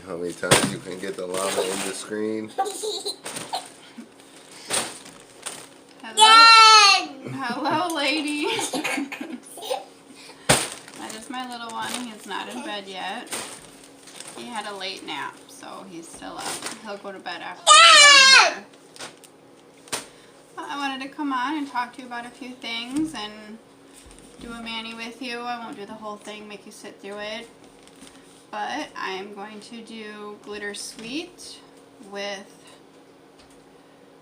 How many times you can get the llama in the screen? Hello, hello, lady. That is my little one. He's not in bed yet. He had a late nap, so he's still up. He'll go to bed after we're done here. Well, I wanted to come on and talk to you about a few things and do a mani with you. I won't do the whole thing, make you sit through it. But I'm going to do Glitter Sweet with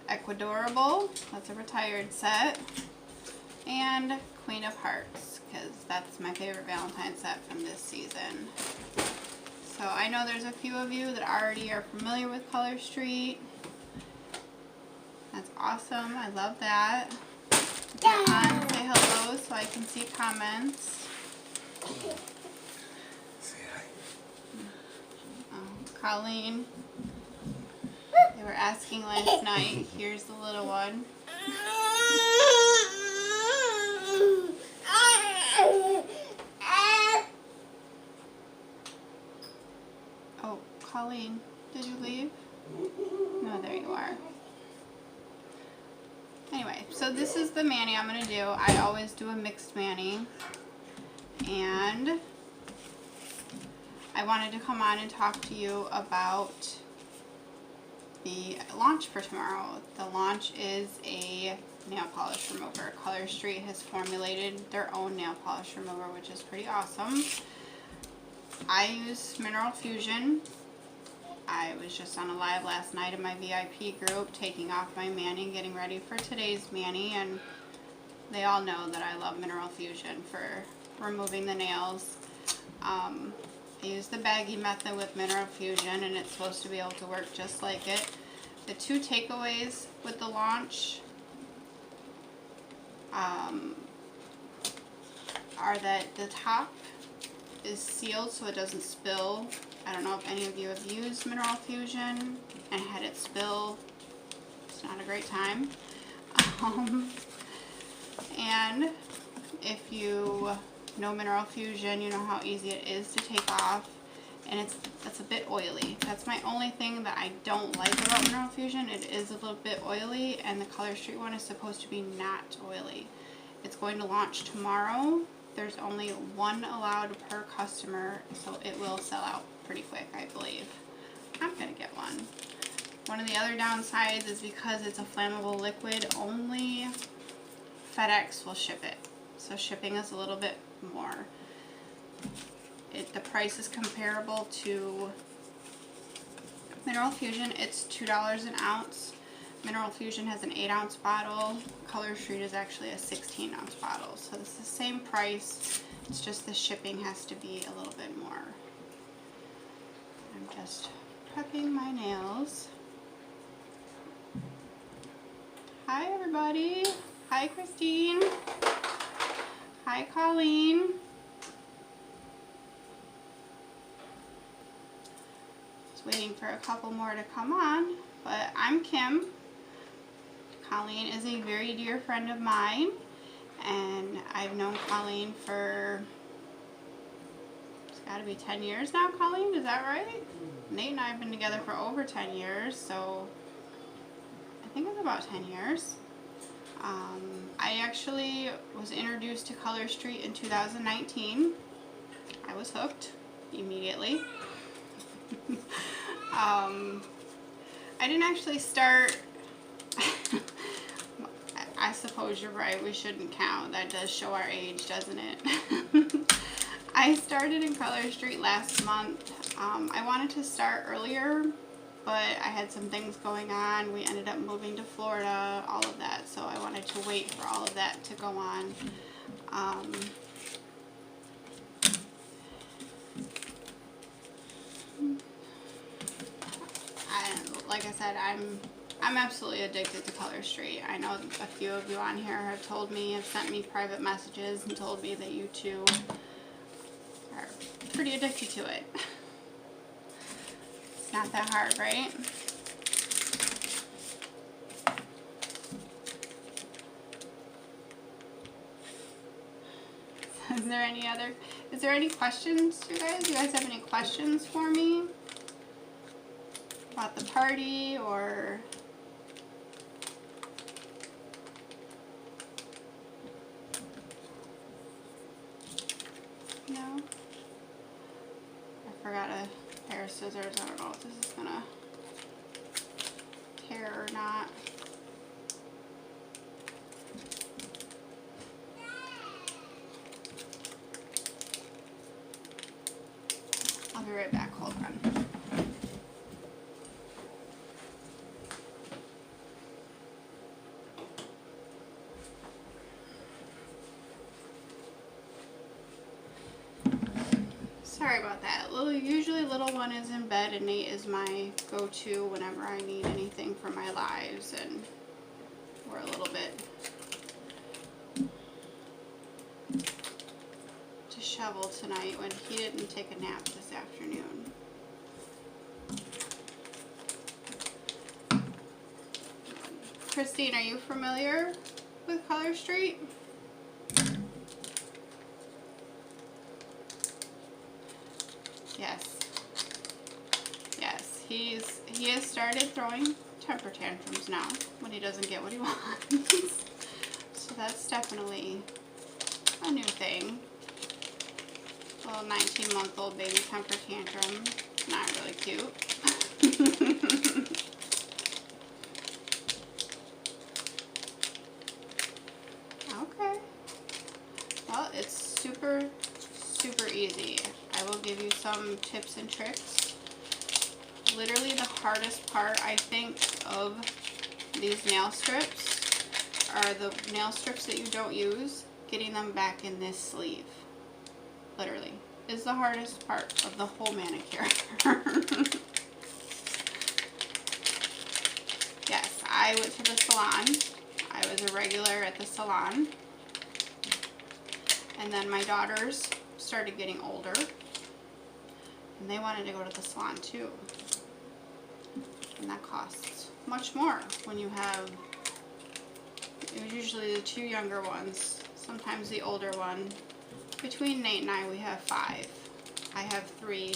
Ecuadorable, that's a retired set, and Queen of Hearts, because that's my favorite Valentine set from this season. So I know there's a few of you that already are familiar with Color Street. That's awesome, I love that. Get on, say hello so I can see comments. Say hi. Colleen, they were asking last night. Here's the little one. Oh, Colleen, did you leave? No, there you are. Anyway, so this is the mani I'm going to do. I always do a mixed mani. And I wanted to come on and talk to you about the launch for tomorrow. The launch is a nail polish remover. Color Street has formulated their own nail polish remover, which is pretty awesome. I use Mineral Fusion. I was just on a live last night in my VIP group taking off my mani and getting ready for today's mani, and they all know that I love Mineral Fusion for removing the nails. I use the baggy method with Mineral Fusion, and it's supposed to be able to work just like it. The two takeaways with the launch are that the top is sealed so it doesn't spill. I don't know if any of you have used Mineral Fusion and had it spill. It's not a great time. And if you know Mineral Fusion, you know how easy it is to take off, and it's a bit oily. That's my only thing that I don't like about Mineral Fusion. It is a little bit oily, and the Color Street one is supposed to be not oily. It's going to launch tomorrow. There's only one allowed per customer, so it will sell out pretty quick, I believe. I'm gonna get one. One of the other downsides is because it's a flammable liquid, only FedEx will ship it. So shipping is a little bit more. The price is comparable to Mineral Fusion. It's $2 an ounce. Mineral Fusion has an 8-ounce bottle. Color Street is actually a 16-ounce bottle. So it's the same price. It's just the shipping has to be a little bit more. I'm just prepping my nails. Hi everybody. Hi Christine. Hi Colleen. Just waiting for a couple more to come on, but I'm Kim. Colleen is a very dear friend of mine, and I've known Colleen for, it's got to be 10 years now, Colleen, is that right? Nate and I have been together for over 10 years, so I think it's about 10 years. I actually was introduced to Color Street in 2019. I was hooked immediately. I didn't actually start, I suppose you're right, we shouldn't count. That does show our age, doesn't it? I started in Color Street last month. I wanted to start earlier, but I had some things going on. We ended up moving to Florida, all of that, so I wanted to wait for all of that to go on. Like I said, I'm absolutely addicted to Color Street. I know a few of you on here have told me, have sent me private messages and told me that you too are pretty addicted to it. It's not that hard, right? Is there any questions, you guys? Do you guys have any questions for me? about the party or no? I forgot a pair of scissors. I don't know if this is gonna tear or not. I'll be right back. Hold on. Sorry about that. Usually little one is in bed and Nate is my go-to whenever I need anything for my lives, and we're a little bit disheveled tonight when he didn't take a nap this afternoon. Christine, are you familiar with Color Street? Yes. Yes, he has started throwing temper tantrums now when he doesn't get what he wants. So that's definitely a new thing. A little 19-month-old baby temper tantrum. Not really cute. Okay. Well, it's super easy. I will give you some tips and tricks. Literally the hardest part, I think, of these nail strips are the nail strips that you don't use. Getting them back in this sleeve, literally, is the hardest part of the whole manicure. Yes, I went to the salon. I was a regular at the salon. And then my daughters started getting older, and they wanted to go to the salon too. And that costs much more when you have, it was usually the two younger ones, sometimes the older one. Between Nate and I, we have 5. I have 3.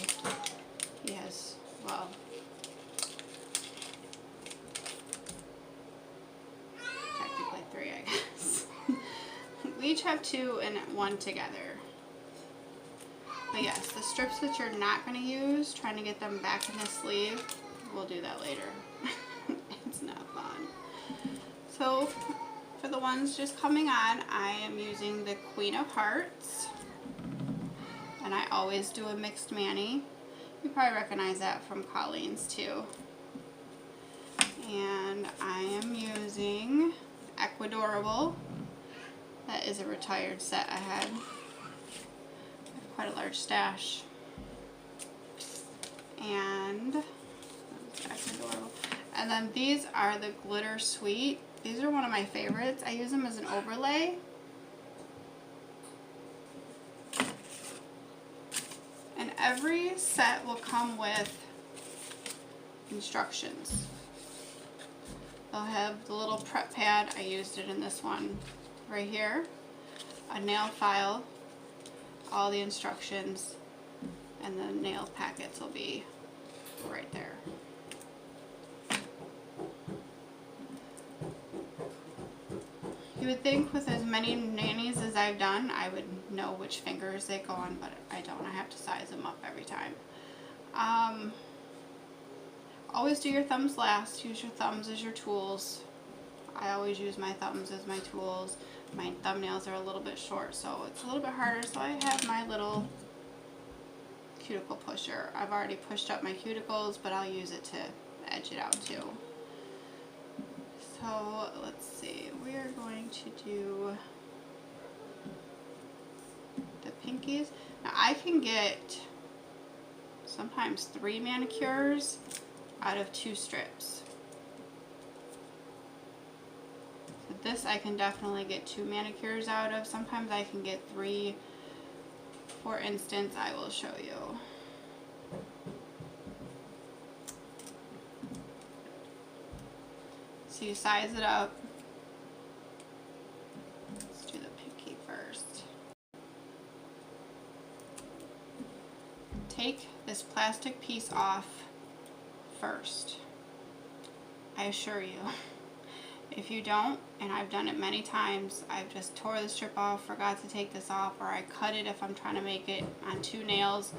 He has, well, technically 3, I guess. We each have 2 and 1 together. But yes, the strips that you're not going to use, trying to get them back in the sleeve, we'll do that later. It's not fun. So, for the ones just coming on, I am using the Queen of Hearts. And I always do a mixed mani. You probably recognize that from Colleen's too. And I am using Equadorable. That is a retired set I had. Quite a large stash. And then these are the Glitter Sweet. These are one of my favorites. I use them as an overlay. And every set will come with instructions. They'll have the little prep pad. I used it in this one right here. A nail file, all the instructions, and the nail packets will be right there. You would think with as many manis as I've done, I would know which fingers they go on, but I don't. I have to size them up every time. Always do your thumbs last. Use your thumbs as your tools. I always use my thumbs as my tools. My thumbnails are a little bit short, so it's a little bit harder. So I have my little cuticle pusher. I've already pushed up my cuticles, but I'll use it to edge it out too. So let's see, we are going to do the pinkies. Now I can get sometimes 3 manicures out of 2 strips. So this I can definitely get 2 manicures out of. Sometimes I can get 3. For instance, I will show you. So you size it up. Let's do the pinky first. Take this plastic piece off first. I assure you. If you don't, and I've done it many times, I've just tore the strip off, forgot to take this off, or I cut it if I'm trying to make it on 2 nails.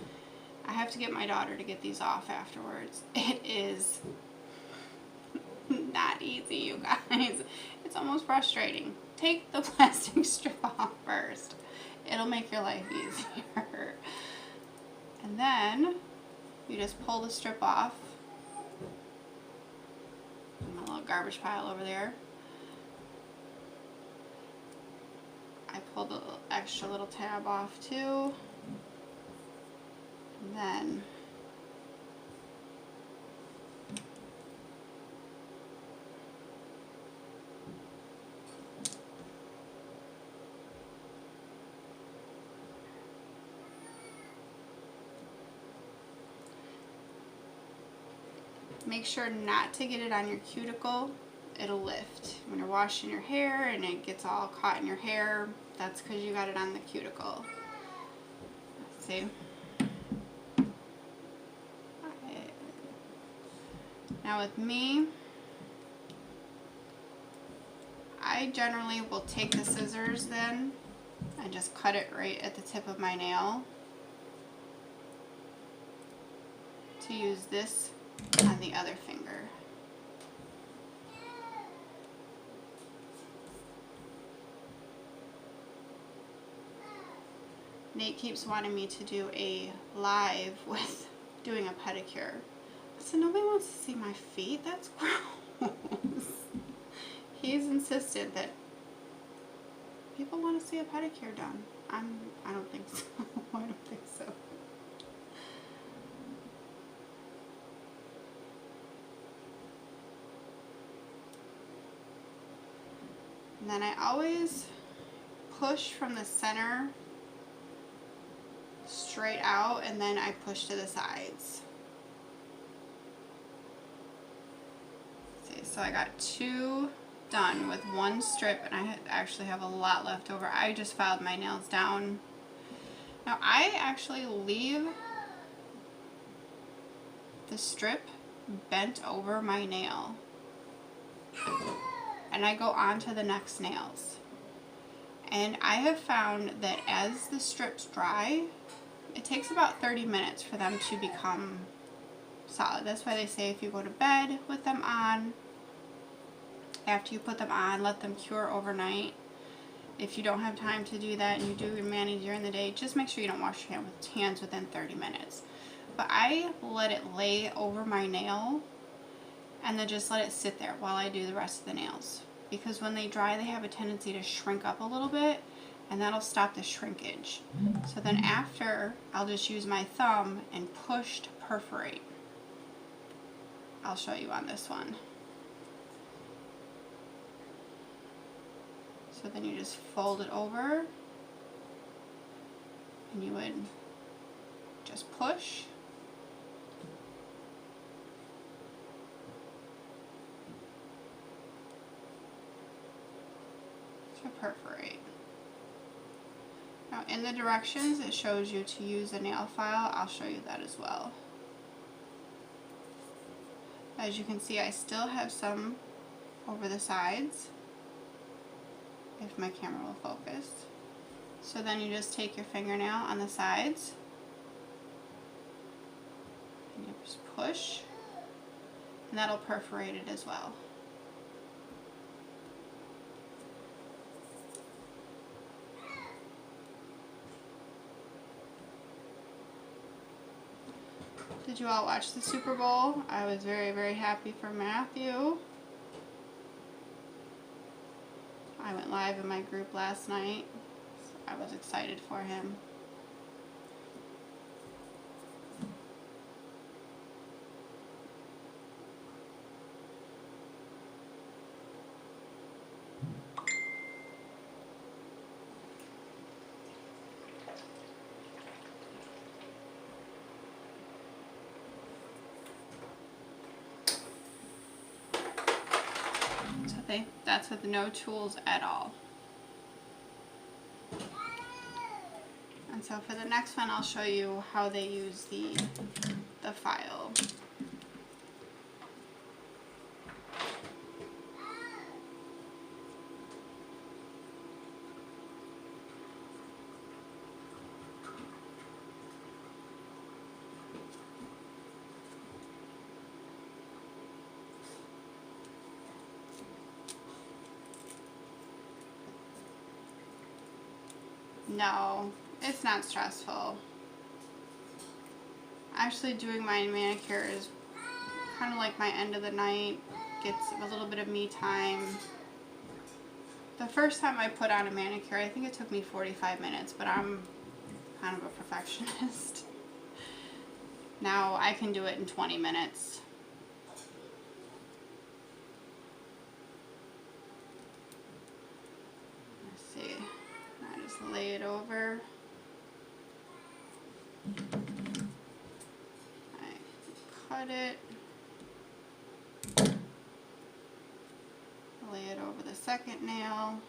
I have to get my daughter to get these off afterwards. It is not easy, you guys. It's almost frustrating. Take the plastic strip off first. It'll make your life easier. And then you just pull the strip off. My little garbage pile over there. I pulled the extra little tab off too. And then make sure not to get it on your cuticle. It'll lift. When you're washing your hair and it gets all caught in your hair, that's because you got it on the cuticle. See? Now with me, I generally will take the scissors then and just cut it right at the tip of my nail to use this on the other finger. Nate keeps wanting me to do a live with doing a pedicure. So nobody wants to see my feet? That's gross. He's insistent that people want to see a pedicure done. I don't think so. I don't think so. And then I always push from the center straight out, and then I push to the sides. See, so I got 2 done with 1 strip, and I actually have a lot left over. I just filed my nails down. Now I actually leave the strip bent over my nail, and I go on to the next nails. And I have found that as the strips dry, it takes about 30 minutes for them to become solid. That's why they say if you go to bed with them on, after you put them on, let them cure overnight. If you don't have time to do that and you do your mani during the day, just make sure you don't wash your hands within 30 minutes. But I let it lay over my nail and then just let it sit there while I do the rest of the nails. Because when they dry, they have a tendency to shrink up a little bit, and that'll stop the shrinkage. So then after, I'll just use my thumb and push to perforate. I'll show you on this one. So then you just fold it over, and you would just push. To perforate. Now in the directions it shows you to use a nail file. I'll show you that as well. As you can see, I still have some over the sides, if my camera will focus. So then you just take your fingernail on the sides and you just push, and that'll perforate it as well. Did you all watch the Super Bowl? I was very, very happy for Matthew. I went live in my group last night. So I was excited for him. That's with no tools at all. And so for the next one, I'll show you how they use the file. No, it's not stressful. Actually, doing my manicure is kind of like my end of the night. Gets a little bit of me time. The first time I put on a manicure, I think it took me 45 minutes, but I'm kind of a perfectionist. Now I can do it in 20 minutes. Let's see. I just lay it over. I cut it. Lay it over the second nail.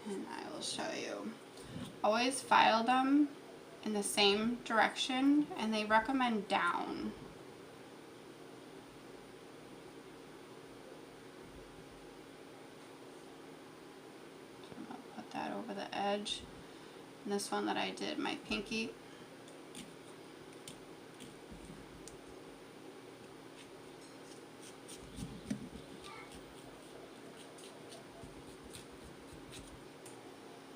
And I will show you. Always file them in the same direction, and they recommend down. So I'm going to put that over the edge. And this one that I did, my pinky.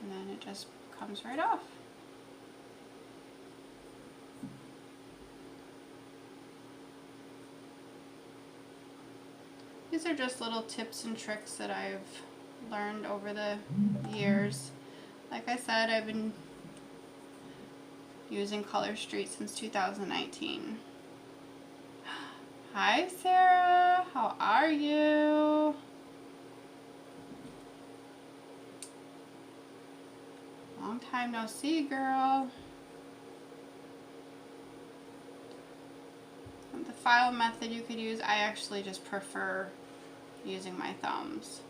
And then it just comes right off. These are just little tips and tricks that I've learned over the years. Like I said, I've been using Color Street since 2019. Hi Sarah, how are you? Long time no see, girl. The file method you could use, I actually just prefer using my thumbs.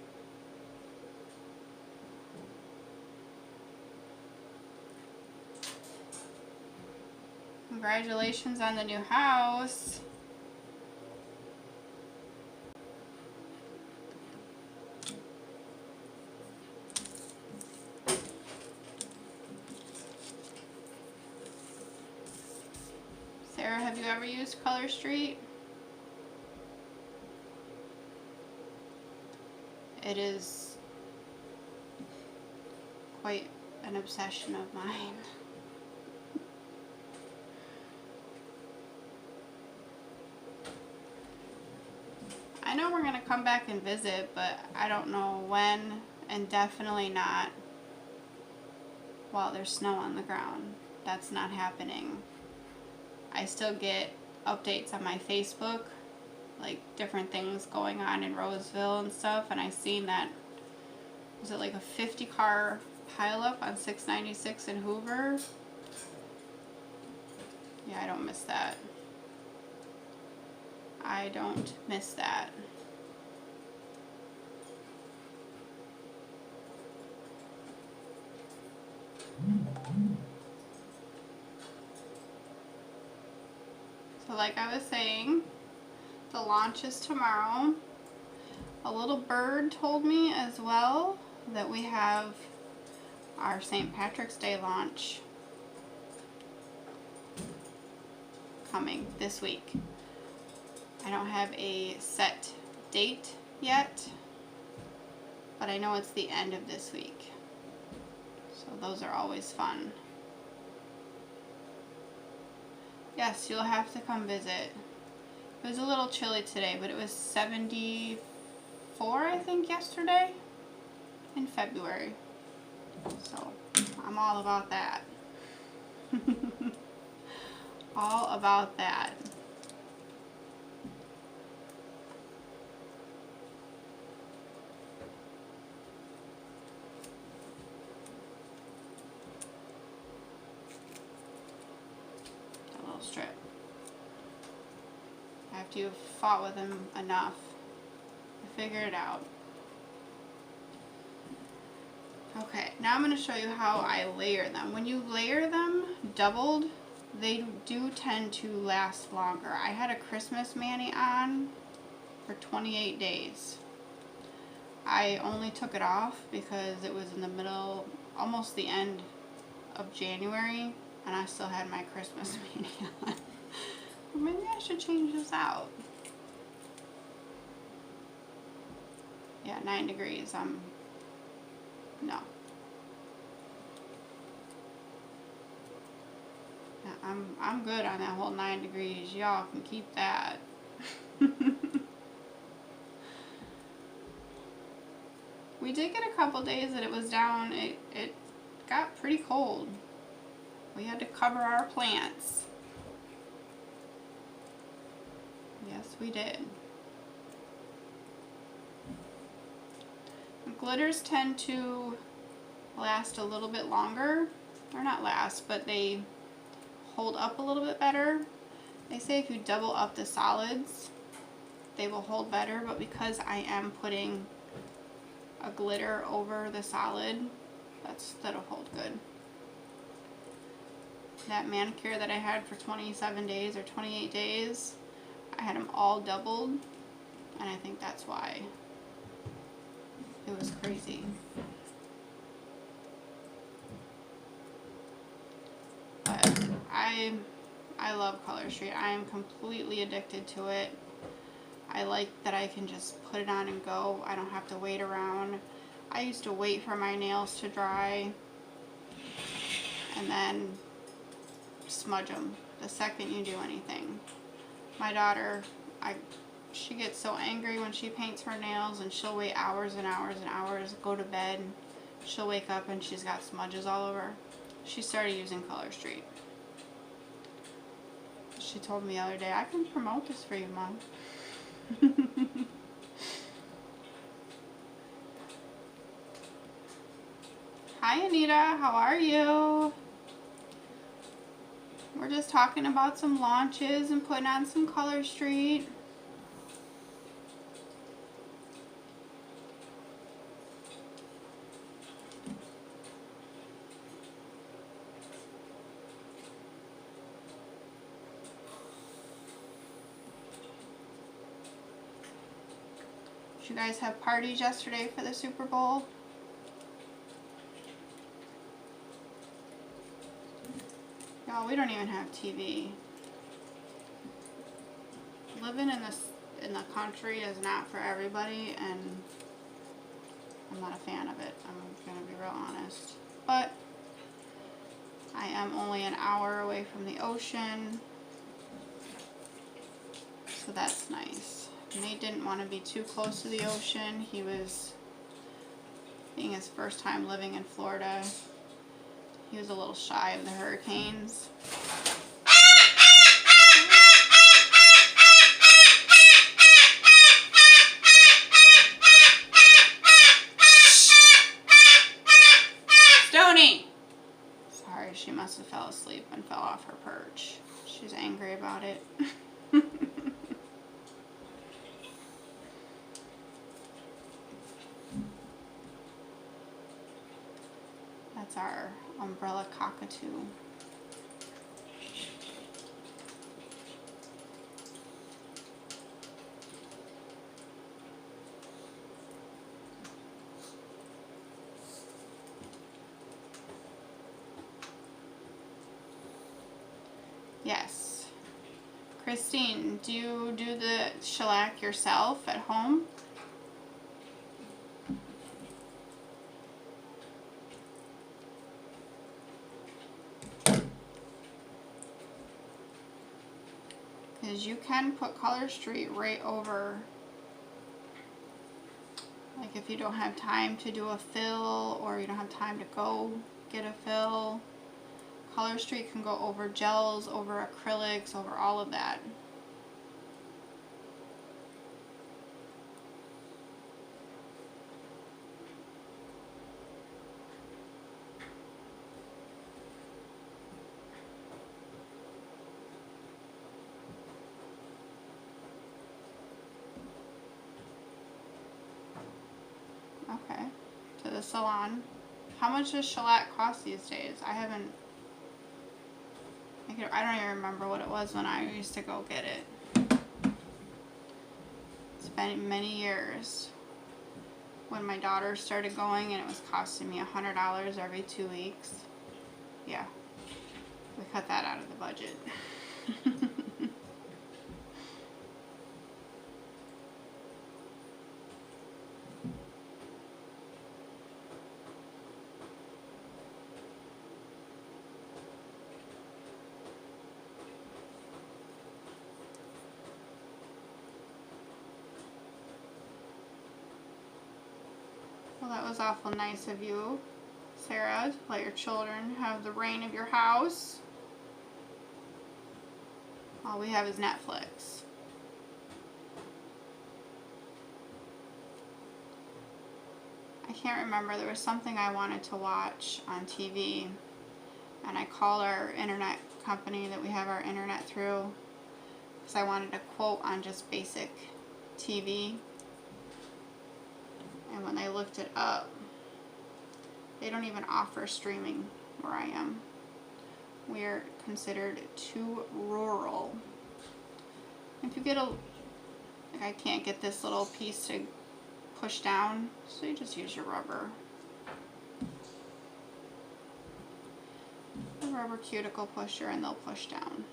Congratulations on the new house. Sarah, have you ever used Color Street? It is quite an obsession of mine. I know we're going to come back and visit, but I don't know when, and definitely not while there's snow on the ground. That's not happening. I still get updates on my Facebook, like different things going on in Roseville and stuff, and I seen that, was it like a 50 car pileup on 696 in Hoover? Yeah, I don't miss that. I don't miss that. So like I was saying, the launch is tomorrow. A little bird told me as well that we have our St. Patrick's Day launch coming this week. I don't have a set date yet, but I know it's the end of this week. So those are always fun. Yes, you'll have to come visit. It was a little chilly today, but it was 74, I think, yesterday in February. So I'm all about that. All about that. A little strip. After you've fought with him enough, you figure it out. Okay, now I'm going to show you how I layer them. When you layer them doubled, they do tend to last longer. I had a Christmas mani on, for 28 days. I only took it off because it was in the middle, almost the end of January, and I still had my Christmas mania on. Maybe I should change this out. Yeah, 9 degrees. No. Yeah, I'm good on that whole 9 degrees. Y'all can keep that. We did get a couple days that it was down. It got pretty cold. We had to cover our plants. Yes, we did. Glitters tend to last a little bit longer. Or not last, but they hold up a little bit better. They say if you double up the solids, they will hold better, but because I am putting a glitter over the solid, that'll hold good. That manicure that I had for 27 days or 28 days, I had them all doubled, and I think that's why it was crazy. But I love Color Street. I am completely addicted to it. I like that I can just put it on and go. I don't have to wait around. I used to wait for my nails to dry and then smudge them the second you do anything. My daughter, she gets so angry when she paints her nails, and she'll wait hours and hours and hours, go to bed. She'll wake up and she's got smudges all over. She started using Color Street. She told me the other day, I can promote this for you, Mom. Hi, Anita. How are you? We're just talking about some launches and putting on some Color Street. Did you guys have parties yesterday for the Super Bowl? No, we don't even have TV. Living in the country is not for everybody, and I'm not a fan of it. I'm gonna be real honest. But I am only an hour away from the ocean, so that's nice. Nate didn't want to be too close to the ocean. He was, being his first time living in Florida, he was a little shy of the hurricanes. Stony! Sorry, she must have fell asleep and fell off her perch. She's angry about it. That's our umbrella cockatoo. Yes. Christine, do you do the shellac yourself at home? Because you can put Color Street right over, like if you don't have time to do a fill or you don't have time to go get a fill, Color Street can go over gels, over acrylics, over all of that. Okay, to the salon. How much does shellac cost these days? I don't even remember what it was when I used to go get it. It's been many years when my daughter started going and it was costing me $100 every 2 weeks. Yeah, we cut that out of the budget. Well, that was awful nice of you, Sarah, to let your children have the reign of your house. All we have is Netflix. I can't remember. There was something I wanted to watch on TV, and I called our internet company that we have our internet through because I wanted a quote on just basic TV. And when they looked it up, they don't even offer streaming where I am. We're considered too rural. If you get like I can't get this little piece to push down, so you just use your rubber. The rubber cuticle pusher, and they'll push down.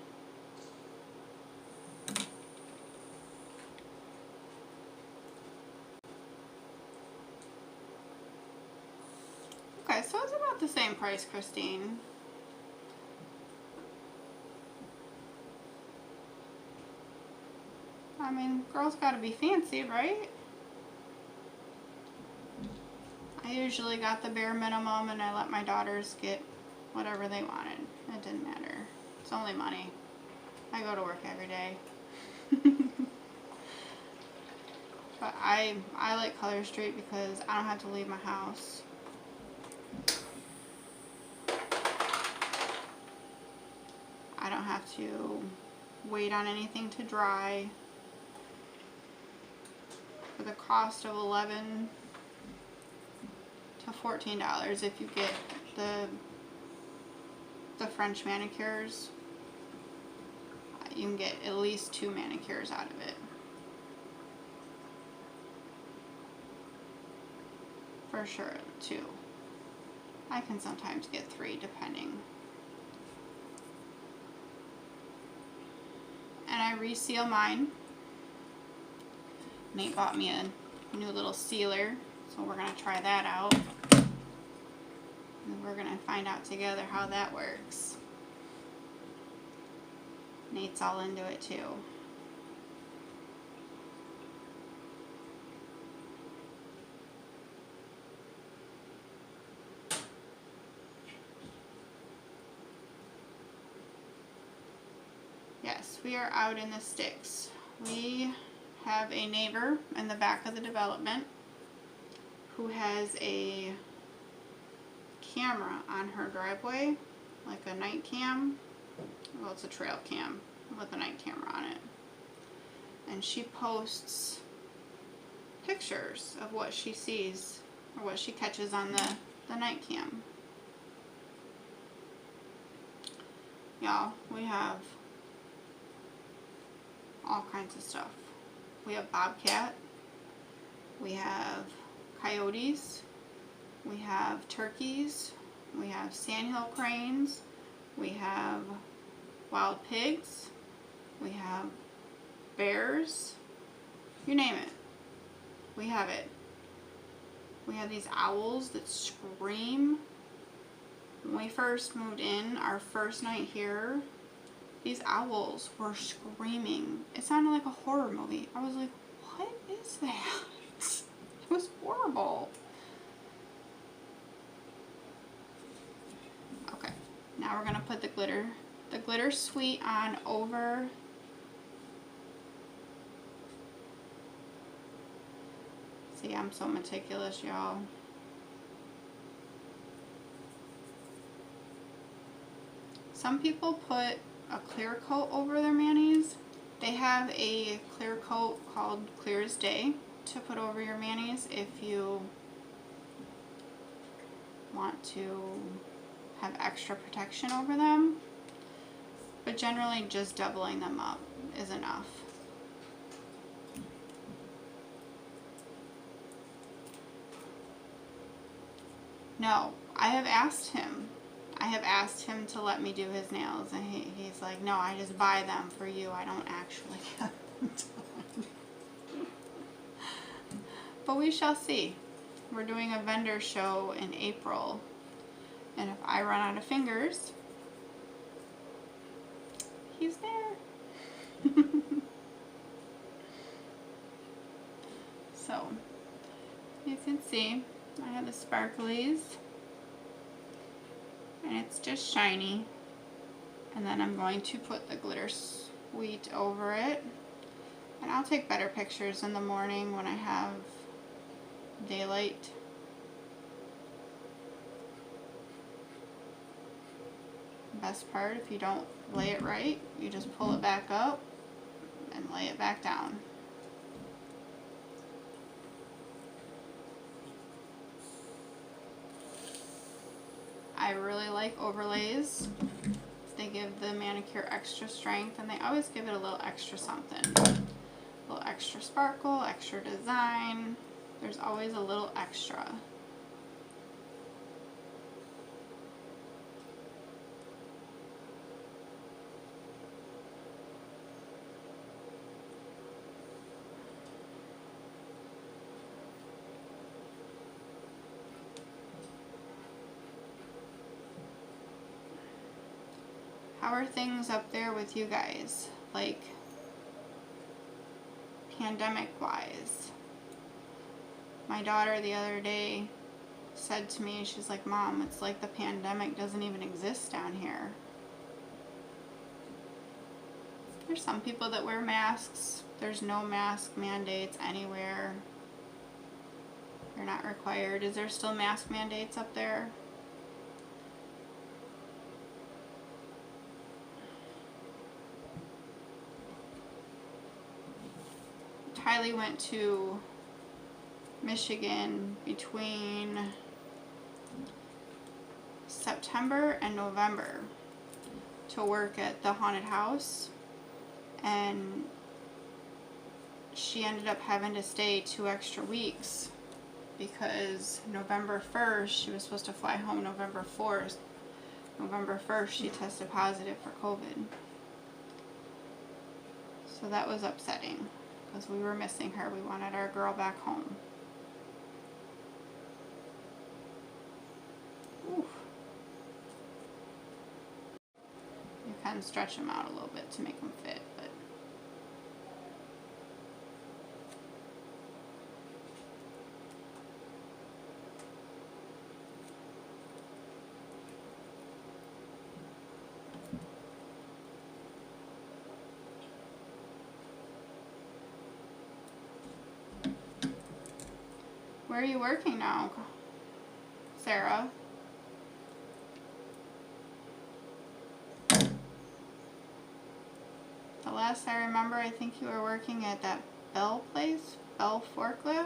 Okay, so it's about the same price, Christine. I mean, girls gotta be fancy, right? I usually got the bare minimum and I let my daughters get whatever they wanted. It didn't matter. It's only money. I go to work every day. But I like Color Street because I don't have to leave my house. I don't have to wait on anything to dry. For the cost of $11 to $14 if you get the French manicures, you can get at least 2 manicures out of it. For sure, 2. I can sometimes get 3 depending. And I reseal mine. Nate bought me a new little sealer, so we're gonna try that out. And we're gonna find out together how that works. Nate's all into it too. Yes, we are out in the sticks. We have a neighbor in the back of the development who has a camera on her driveway, like a night cam. Well, it's a trail cam with a night camera on it. And she posts pictures of what she sees or what she catches on the night cam. Y'all, we have all kinds of stuff. We have bobcat, we have coyotes, we have turkeys, we have sandhill cranes, we have wild pigs, we have bears, you name it, we have it. We have these owls that scream. When we first moved in, our first night here, these owls were screaming. It sounded like a horror movie. I was like, what is that? It was horrible. Okay, now we're gonna put the glitter sweet on over See, I'm so meticulous, y'all. Some people put a clear coat over their mayonnaise. They have a clear coat called Clear as Day to put over your mayonnaise if you want to have extra protection over them. But generally just doubling them up is enough. No, I have asked him. I have asked him to let me do his nails, and he's like, no, I just buy them for you. I don't actually get them done. But we shall see. We're doing a vendor show in April, and if I run out of fingers, he's there. So, you can see I have the sparklies, and it's just shiny. And then I'm going to put the glitter sweet over it. And I'll take better pictures in the morning when I have daylight. Best part, if you don't lay it right, you just pull it back up and lay it back down. I really like overlays. They give the manicure extra strength, and they always give it a little extra something. A little extra sparkle, extra design. There's always a little extra. How are things up there with you guys? Like, pandemic-wise? My daughter the other day said to me, she's like, Mom, it's like the pandemic doesn't even exist down here. There's some people that wear masks. There's no mask mandates anywhere. You're not required. Is there still mask mandates up there? Kylie went to Michigan between September and November to work at the haunted house, and she ended up having to stay 2 extra weeks because November 1st, she was supposed to fly home November 4th. November 1st, she tested positive for COVID. So that was upsetting, because we were missing her. We wanted our girl back home. Oof. You can stretch them out a little bit to make them fit, but where are you working now, Sarah? The last I remember, I think you were working at that Bell place, Bell Forklift.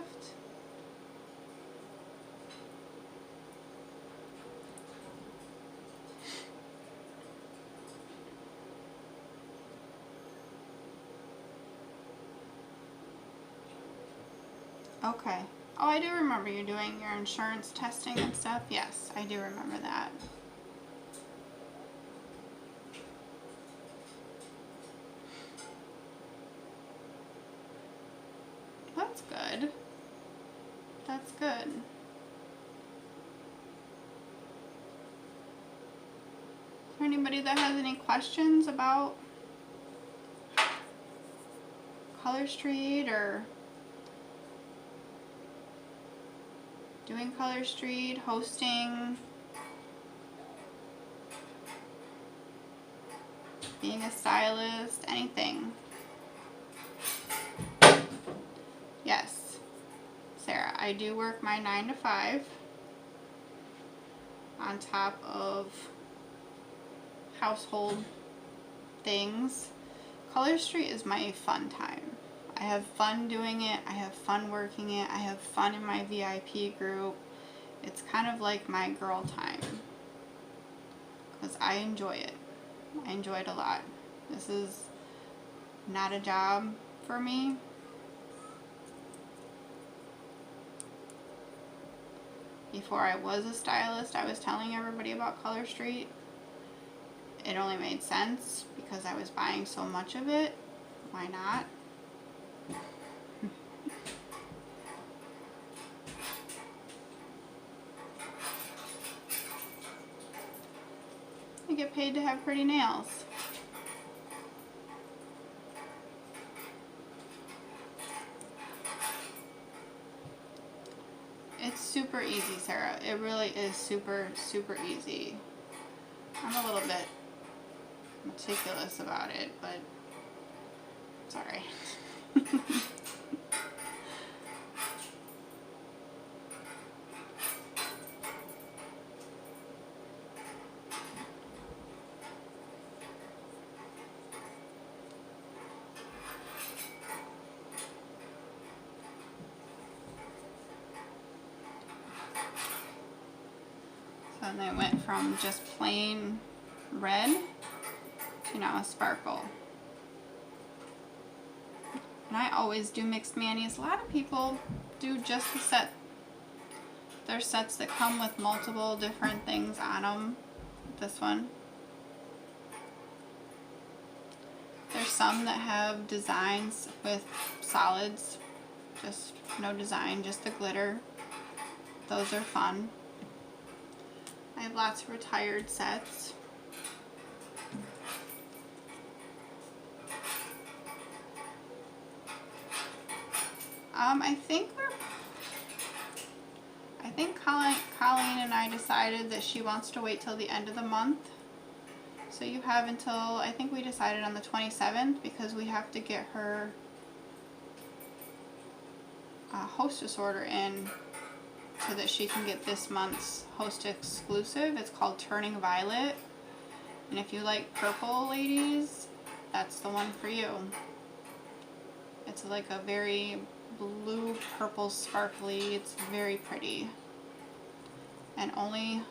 Okay. Oh, I do remember you doing your insurance testing and stuff. Yes, I do remember that. That's good. That's good. Is there anybody that has any questions about Color Street or doing Color Street, hosting, being a stylist, anything? Yes, Sarah, I do work my 9 to 5 on top of household things. Color Street is my fun time. I have fun doing it. I have fun working it. I have fun in my VIP group. It's kind of like my girl time because I enjoy it. I enjoy it a lot. This is not a job for me. before I was a stylist, I was telling everybody about Color Street. It only made sense because I was buying so much of it. Why not? I get paid to have pretty nails. It's super easy, Sarah. It really is super, super easy. I'm a little bit meticulous about it, but it's alright. So they went from just plain red to now a sparkle. And I always do mixed manis. A lot of people do just the set. There's sets that come with multiple different things on them. This one. There's some that have designs with solids. Just no design, just the glitter. Those are fun. I have lots of retired sets. I think Colleen and I decided that she wants to wait till the end of the month. So you have until, I think we decided on the 27th because we have to get her hostess order in so that she can get this month's host exclusive. It's called Turning Violet. And if you like purple, ladies, that's the one for you. It's like a very blue purple sparkly. It's very pretty. And only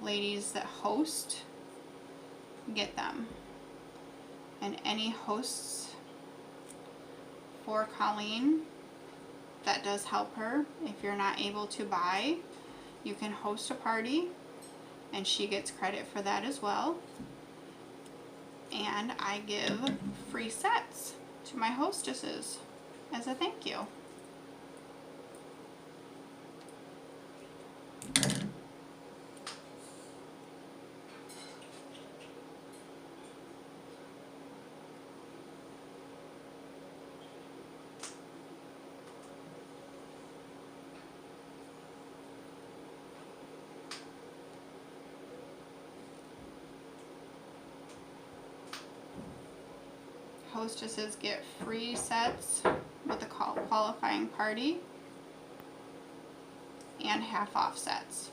ladies that host get them. And any hosts for Colleen, that does help her. If you're not able to buy, you can host a party and she gets credit for that as well. And I give free sets to my hostesses as a thank you. Hostesses get free sets with a qualifying party and half off sets.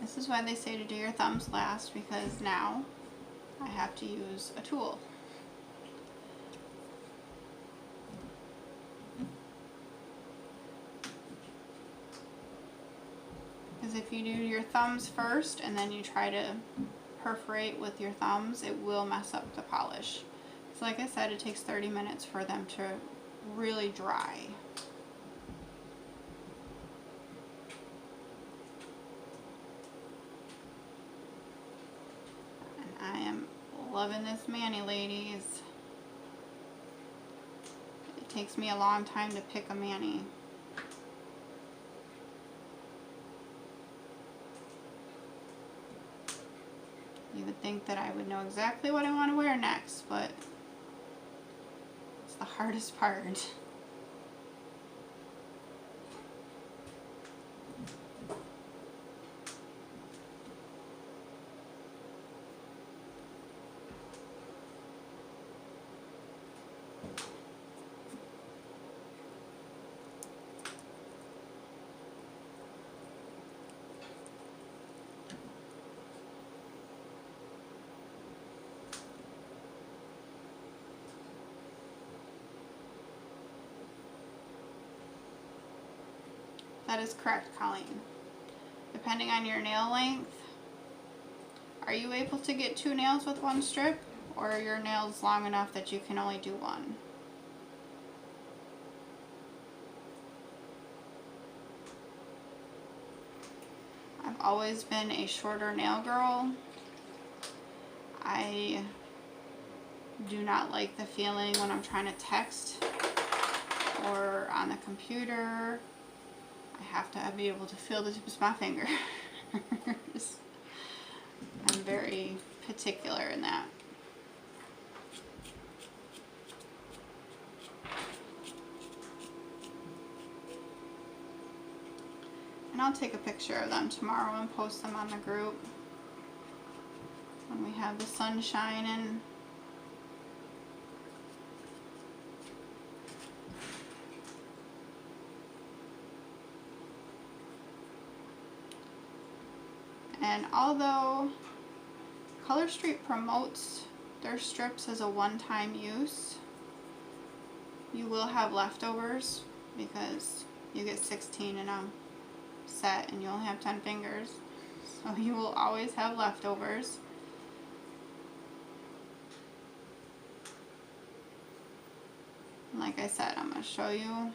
This is why they say to do your thumbs last, because now I have to use a tool. Because if you do your thumbs first and then you try to perforate with your thumbs, it will mess up the polish. So like I said, it takes 30 minutes for them to really dry. And I am loving this mani, ladies. It takes me a long time to pick a mani. You would think that I would know exactly what I want to wear next, but it's the hardest part. That is correct, Colleen. Depending on your nail length, are you able to get 2 nails with 1 strip, or are your nails long enough that you can only do 1? have always been a shorter nail girl. I do not like the feeling when I'm trying to text or on the computer. I have to be able to feel the tips of my fingers. I'm very particular in that. And I'll take a picture of them tomorrow and post them on the group when we have the sun shining. And although Color Street promotes their strips as a one-time use, you will have leftovers because you get 16 in a set and you only have 10 fingers. So you will always have leftovers. And like I said, I'm going to show you.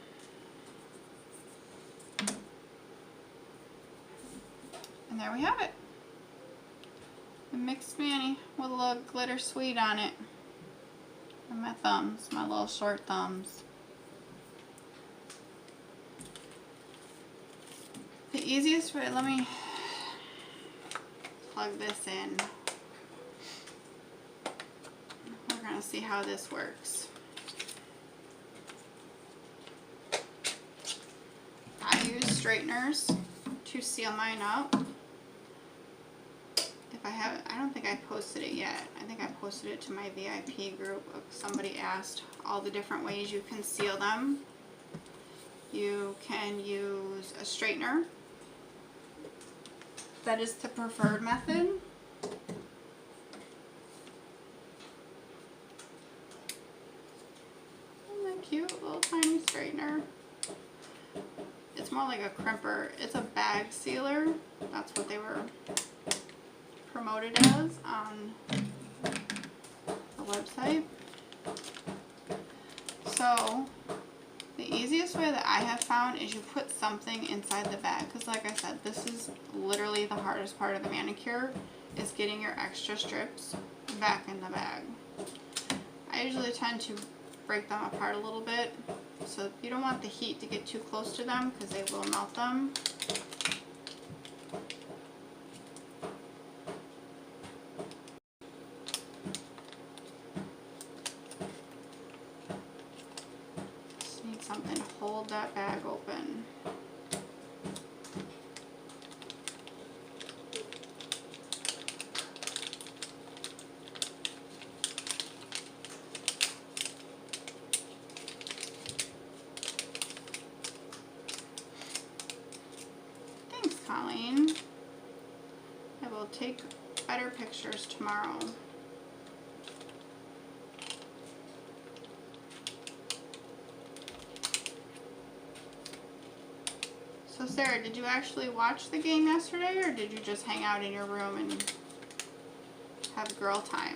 And there we have it. The mixed mani with a little glitter sweet on it. And my thumbs, my little short thumbs. The easiest way, let me plug this in. We're going to see how this works. I use straighteners to seal mine up. If I haven't, I don't think I posted it yet. I think I posted it to my VIP group. Somebody asked all the different ways you can seal them. You can use a straightener. That is the preferred method. Isn't that cute? Little tiny straightener. It's more like a crimper. It's a bag sealer. That's what they were promoted as on the website. So the easiest way that I have found is you put something inside the bag, because like I said, this is literally the hardest part of the manicure, is getting your extra strips back in the bag. I usually tend to break them apart a little bit, so you don't want the heat to get too close to them because they will melt them. Something to hold that bag open. Thanks, Colleen. I will take better pictures tomorrow. So Sarah, did you actually watch the game yesterday, or did you just hang out in your room and have girl time?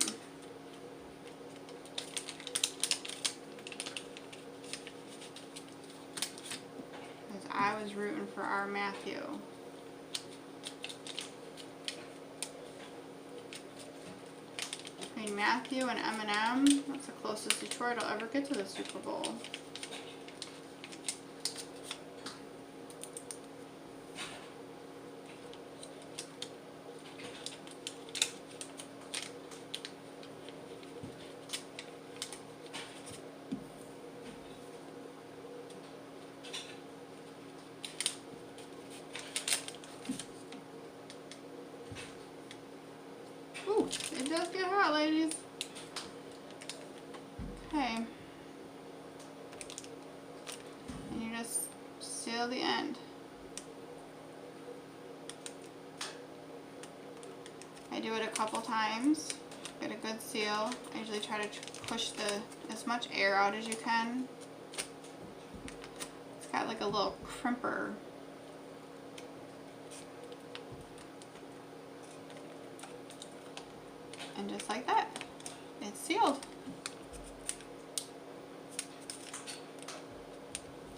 Because I was rooting for our Matthew. Between Matthew and Eminem, that's the closest Detroit will ever get to the Super Bowl. Ooh, it does get hot, ladies. Okay. And you just seal the end. I do it a couple times. Get a good seal. I usually try to push as much air out as you can. It's got like a little crimper. And just like that, it's sealed.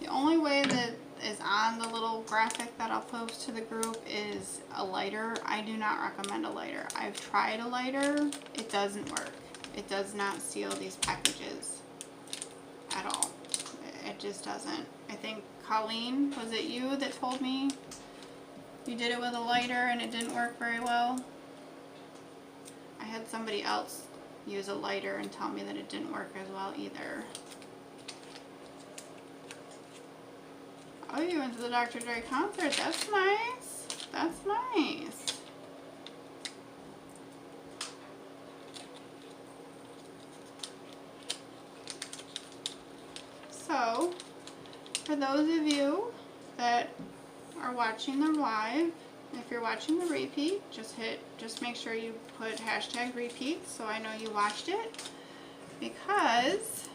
The only way that is on the little graphic that I'll post to the group is a lighter. I do not recommend a lighter. I've tried a lighter. It doesn't work. It does not seal these packages at all. It just doesn't. I think, Colleen, was it you that told me you did it with a lighter and it didn't work very well? I had somebody else use a lighter and tell me that it didn't work as well either. Oh, you went to the Dr. Dre concert. That's nice. That's nice. So, for those of you that are watching them live, if you're watching the repeat, just make sure you put hashtag repeat so I know you watched it, because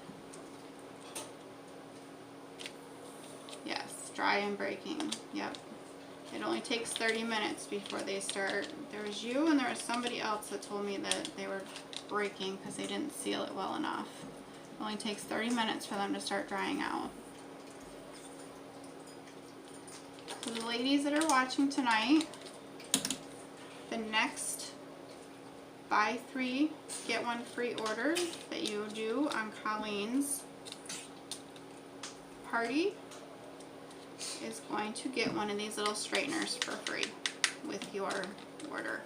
yes, dry and breaking. Yep. It only takes 30 minutes before they start. There was you and there was somebody else that told me that they were breaking because they didn't seal it well enough. It only takes 30 minutes for them to start drying out. So the ladies that are watching tonight, the next buy 3 get 1 free order that you do on Colleen's party is going to get one of these little straighteners for free with your order.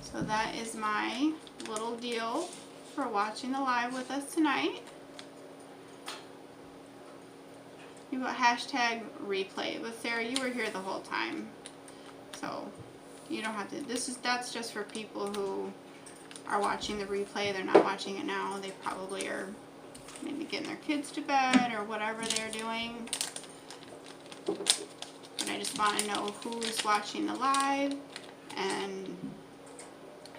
So that is my little deal for watching the live with us tonight. You got hashtag replay. But Sarah, you were here the whole time, so you don't have to. That's just for people who are watching the replay. They're not watching it now. They probably are maybe getting their kids to bed or whatever they're doing. But I just want to know who's watching the live, and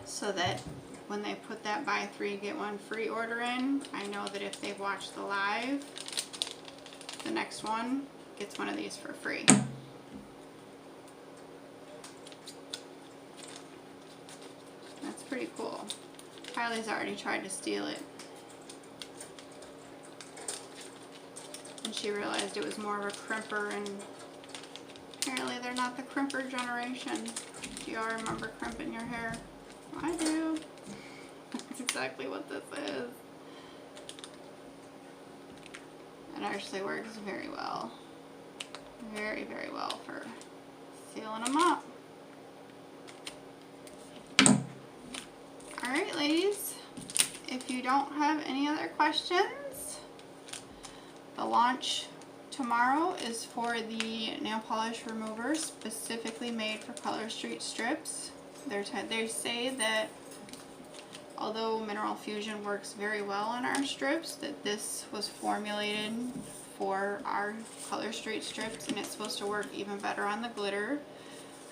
so that when they put that buy 3 get 1 free order in, I know that if they've watched the live, the next one gets one of these for free. That's pretty cool. Kylie's already tried to steal it, and she realized it was more of a crimper, and apparently they're not the crimper generation. Do y'all remember crimping your hair? I do. That's exactly what this is. It actually works very well. Very, very well for sealing them up. Alright, ladies. If you don't have any other questions, the launch tomorrow is for the nail polish remover specifically made for Color Street strips. They say that although Mineral Fusion works very well on our strips, that this was formulated for our Color Street strips, and it's supposed to work even better on the glitter.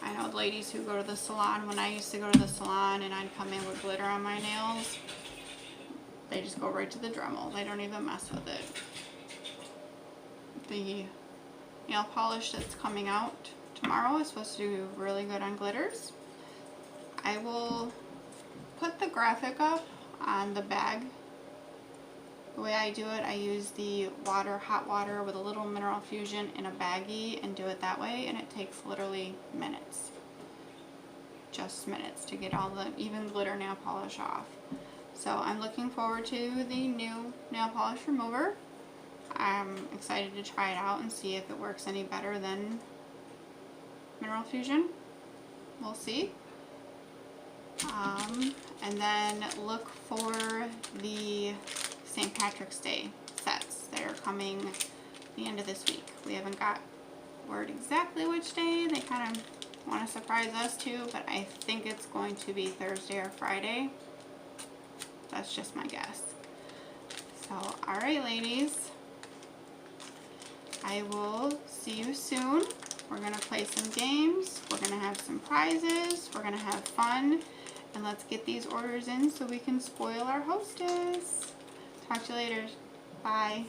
I know ladies who go to the salon, when I used to go to the salon and I'd come in with glitter on my nails, they just go right to the Dremel. They don't even mess with it. The nail polish that's coming out tomorrow is supposed to do really good on glitters. I will put the graphic up on the bag. The way I do it, I use the hot water with a little Mineral Fusion in a baggie and do it that way, and it takes literally minutes. Just minutes to get all the even glitter nail polish off. So I'm looking forward to the new nail polish remover. I'm excited to try it out and see if it works any better than Mineral Fusion. We'll see. And then look for the St. Patrick's Day sets that are coming the end of this week. We haven't got word exactly which day. They kind of want to surprise us too, but I think it's going to be Thursday or Friday. That's just my guess. So, alright ladies, I will see you soon. We're going to play some games. We're going to have some prizes. We're going to have fun. And let's get these orders in so we can spoil our hostess. Talk to you later. Bye.